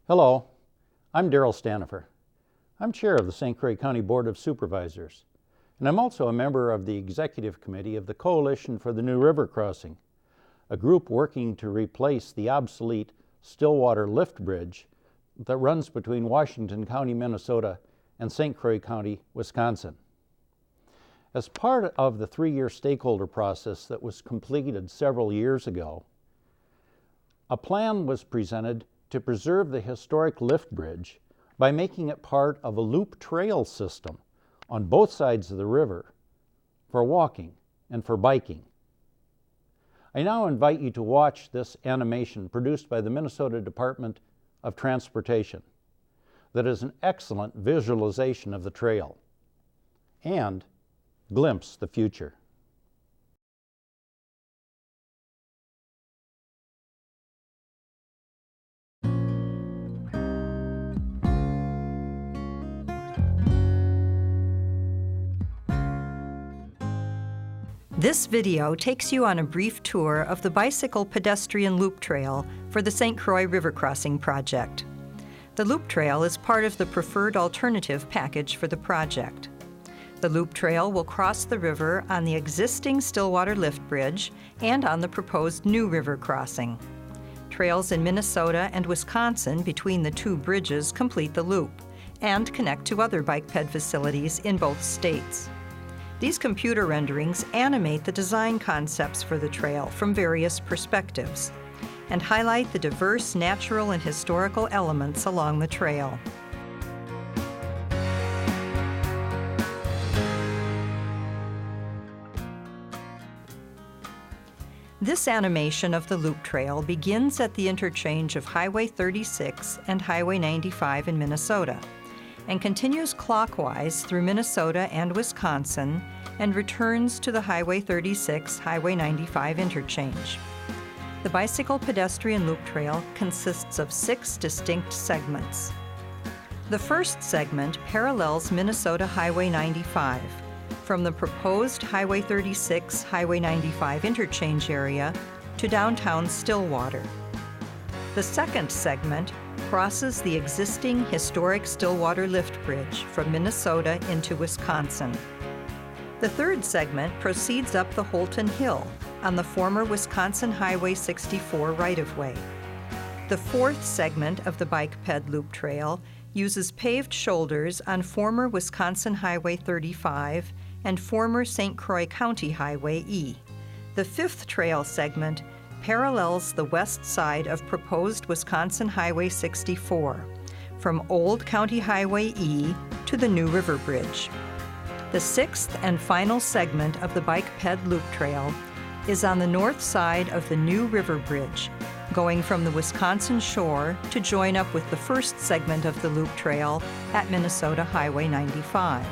Hello, I'm Darrell Stanifer. I'm chair of the St. Croix County Board of Supervisors, and I'm also a member of the Executive Committee of the Coalition for the New River Crossing, a group working to replace the obsolete Stillwater Lift Bridge that runs between Washington County, Minnesota and St. Croix County, Wisconsin. As part of the 3-year stakeholder process that was completed several years ago, a plan was presented to preserve the historic lift bridge by making it part of a loop trail system on both sides of the river for walking and for biking. I now invite you to watch this animation produced by the Minnesota Department of Transportation that is an excellent visualization of the trail and glimpse the future. This video takes you on a brief tour of the bicycle pedestrian loop trail for the St. Croix River Crossing project. The loop trail is part of the preferred alternative package for the project. The loop trail will cross the river on the existing Stillwater Lift Bridge and on the proposed new river crossing. Trails in Minnesota and Wisconsin between the two bridges complete the loop and connect to other bike ped facilities in both states. These computer renderings animate the design concepts for the trail from various perspectives and highlight the diverse natural and historical elements along the trail. This animation of the loop trail begins at the interchange of Highway 36 and Highway 95 in Minnesota, and continues clockwise through Minnesota and Wisconsin and returns to the Highway 36, Highway 95 interchange. The bicycle pedestrian loop trail consists of 6 distinct segments. The first segment parallels Minnesota Highway 95 from the proposed Highway 36, Highway 95 interchange area to downtown Stillwater. The second segment crosses the existing historic Stillwater Lift Bridge from Minnesota into Wisconsin. The third segment proceeds up the Holton Hill on the former Wisconsin Highway 64 right-of-way. The fourth segment of the bike ped loop trail uses paved shoulders on former Wisconsin Highway 35 and former St. Croix County Highway E. The fifth trail segment parallels the west side of proposed Wisconsin Highway 64, from Old County Highway E to the New River Bridge. The sixth and final segment of the bike ped loop trail is on the north side of the New River Bridge, going from the Wisconsin shore to join up with the first segment of the loop trail at Minnesota Highway 95.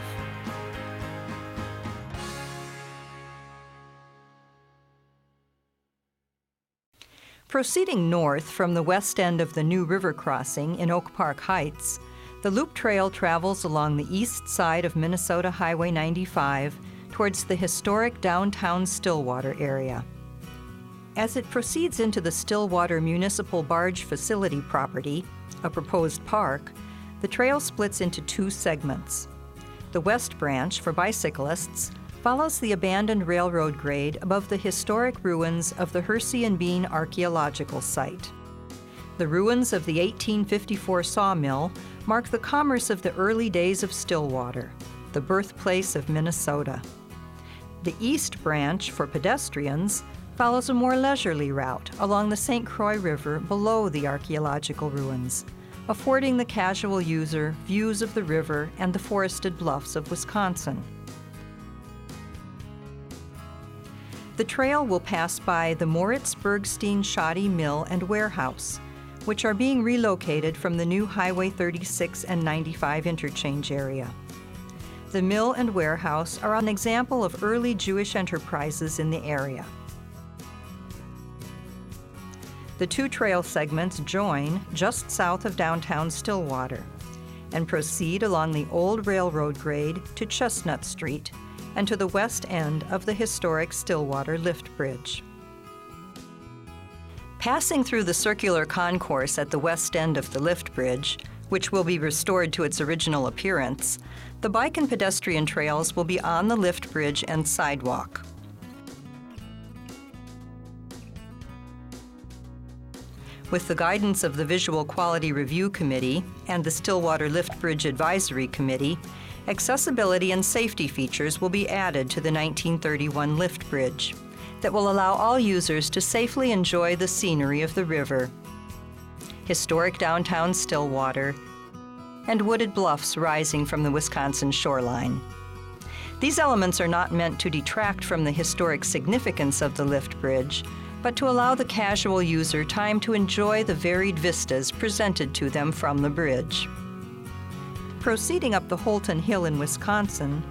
Proceeding north from the west end of the new river crossing in Oak Park Heights, the loop trail travels along the east side of Minnesota Highway 95 towards the historic downtown Stillwater area. As it proceeds into the Stillwater Municipal Barge Facility property, a proposed park, the trail splits into 2 segments. The west branch, for bicyclists, follows the abandoned railroad grade above the historic ruins of the Hersey and Bean Archaeological Site. The ruins of the 1854 sawmill mark the commerce of the early days of Stillwater, the birthplace of Minnesota. The east branch, for pedestrians, follows a more leisurely route along the St. Croix River below the archaeological ruins, affording the casual user views of the river and the forested bluffs of Wisconsin. The trail will pass by the Moritz Bergstein Shoddy Mill and Warehouse, which are being relocated from the new Highway 36 and 95 interchange area. The mill and warehouse are an example of early Jewish enterprises in the area. The 2 trail segments join just south of downtown Stillwater and proceed along the old railroad grade to Chestnut Street and to the west end of the historic Stillwater Lift Bridge. Passing through the circular concourse at the west end of the lift bridge, which will be restored to its original appearance, the bike and pedestrian trails will be on the lift bridge and sidewalk. With the guidance of the Visual Quality Review Committee and the Stillwater Lift Bridge Advisory Committee, accessibility and safety features will be added to the 1931 lift bridge that will allow all users to safely enjoy the scenery of the river, historic downtown Stillwater, and wooded bluffs rising from the Wisconsin shoreline. These elements are not meant to detract from the historic significance of the lift bridge, but to allow the casual user time to enjoy the varied vistas presented to them from the bridge. Proceeding up the Holton Hill in Wisconsin,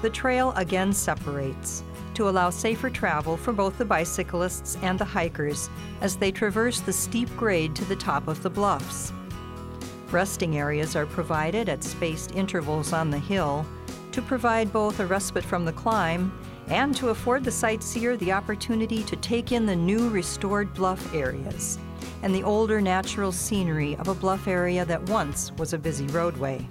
the trail again separates to allow safer travel for both the bicyclists and the hikers as they traverse the steep grade to the top of the bluffs. Resting areas are provided at spaced intervals on the hill to provide both a respite from the climb and to afford the sightseer the opportunity to take in the new restored bluff areas and the older natural scenery of a bluff area that once was a busy roadway.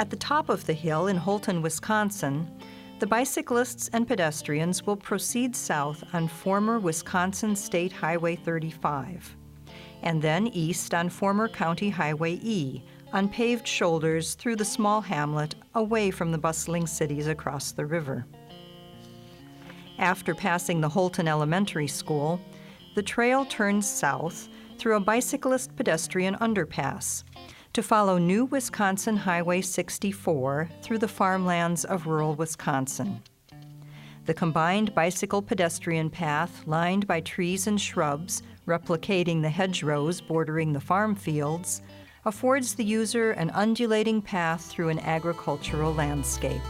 At the top of the hill in Holton, Wisconsin, the bicyclists and pedestrians will proceed south on former Wisconsin State Highway 35, and then east on former County Highway E on paved shoulders through the small hamlet away from the bustling cities across the river. After passing the Holton Elementary School, the trail turns south through a bicyclist pedestrian underpass to follow new Wisconsin Highway 64 through the farmlands of rural Wisconsin. The combined bicycle-pedestrian path, lined by trees and shrubs, replicating the hedgerows bordering the farm fields, affords the user an undulating path through an agricultural landscape.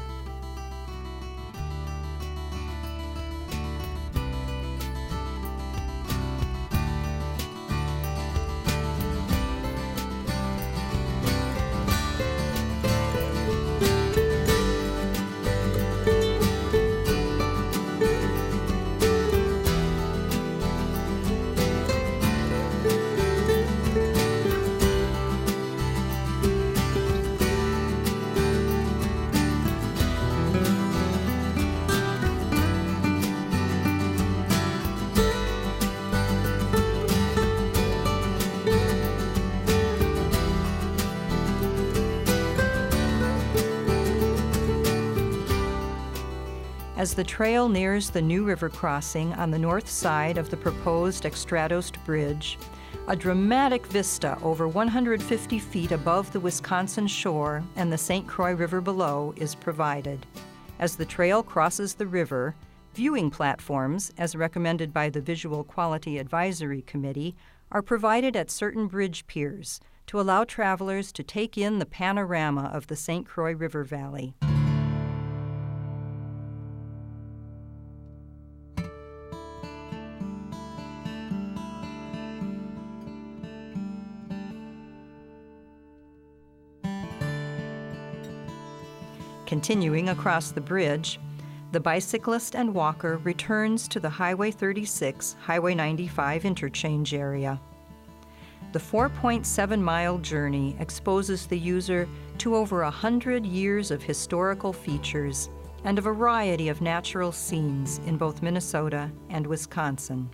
As the trail nears the new river crossing on the north side of the proposed Extradost Bridge, a dramatic vista over 150 feet above the Wisconsin shore and the St. Croix River below is provided. As the trail crosses the river, viewing platforms, as recommended by the Visual Quality Advisory Committee, are provided at certain bridge piers to allow travelers to take in the panorama of the St. Croix River Valley. Continuing across the bridge, the bicyclist and walker returns to the Highway 36, Highway 95 interchange area. The 4.7-mile journey exposes the user to over 100 years of historical features and a variety of natural scenes in both Minnesota and Wisconsin.